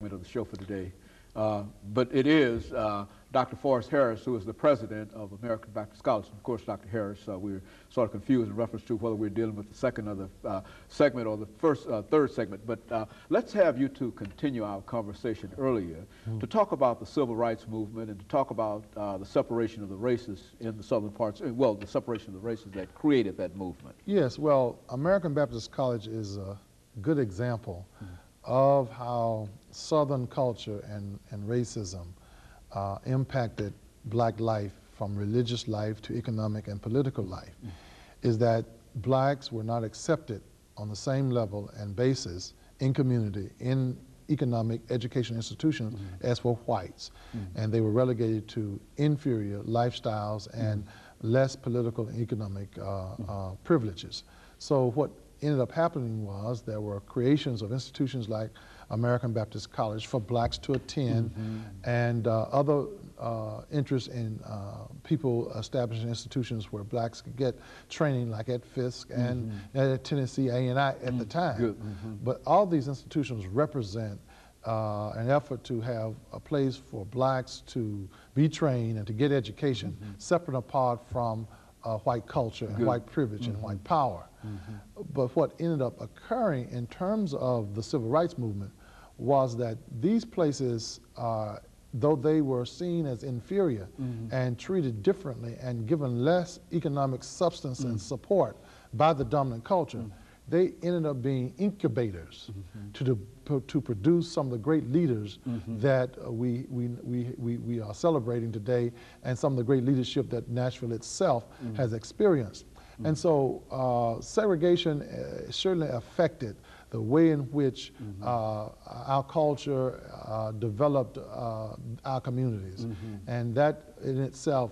Of the show for today. But it is Dr. FHarris, who is the president of American Baptist College. And of course, Dr. Harris, we're sort of confused in reference to whether we're dealing with the second or the segment or the third segment. But let's have you two continue our conversation earlier to talk about the civil rights movement and to talk about the separation of the races in the southern parts, well, the separation of the races that created that movement. Yes, well, American Baptist College is a good example of how Southern culture and racism impacted black life, from religious life to economic and political life, is that blacks were not accepted on the same level and basis in community, in economic education institutions as were whites. And they were relegated to inferior lifestyles and less political and economic privileges. So what ended up happening was there were creations of institutions like American Baptist College for blacks to attend, and other interests in people establishing institutions where blacks could get training, like at Fisk and at Tennessee A&I at the time. But all these institutions represent an effort to have a place for blacks to be trained and to get education, separate and apart from white culture and white privilege and white power. But what ended up occurring in terms of the civil rights movement was that these places, though they were seen as inferior and treated differently and given less economic substance and support by the dominant culture, they ended up being incubators to produce some of the great leaders that we are celebrating today, and some of the great leadership that Nashville itself has experienced. And so segregation certainly affected the way in which our culture developed our communities. And that in itself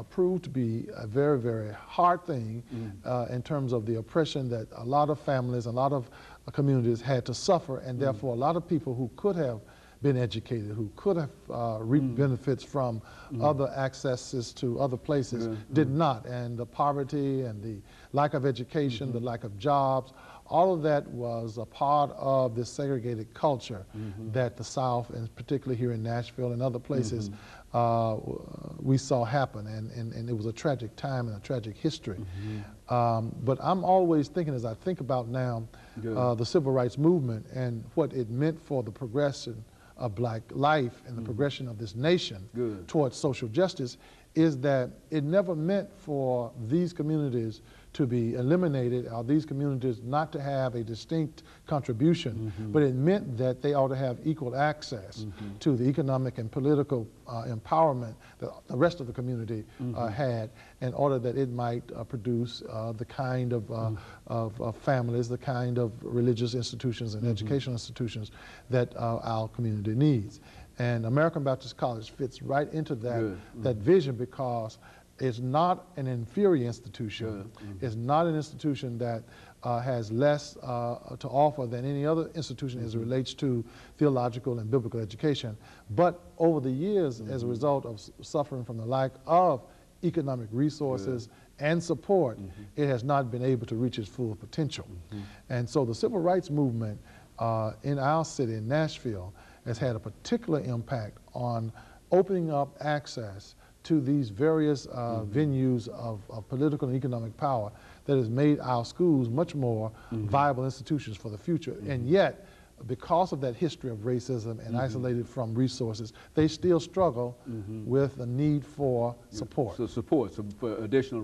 proved to be a very, very hard thing in terms of the oppression that a lot of families, a lot of communities had to suffer, and therefore a lot of people who could have been educated, who could have reaped benefits from other accesses to other places, did not. And the poverty and the lack of education, the lack of jobs, all of that was a part of this segregated culture that the South, and particularly here in Nashville and other places, we saw happen. And it was a tragic time and a tragic history. But I'm always thinking, as I think about now, the civil rights movement and what it meant for the progression of black life and the progression of this nation towards social justice, is that it never meant for these communities to be eliminated, or these communities not to have a distinct contribution, but it meant that they ought to have equal access to the economic and political empowerment that the rest of the community had, in order that it might produce the kind of families, the kind of religious institutions and educational institutions that our community needs. And American Baptist College fits right into that vision, because it's not an inferior institution. It's not an institution that has less to offer than any other institution as it relates to theological and biblical education. But over the years, as a result of suffering from the lack of economic resources and support, it has not been able to reach its full potential. And so the civil rights movement in our city, in Nashville, has had a particular impact on opening up access to these various venues of political and economic power that has made our schools much more viable institutions for the future. And yet, because of that history of racism and isolated from resources, they still struggle with the need for support. So support, for additional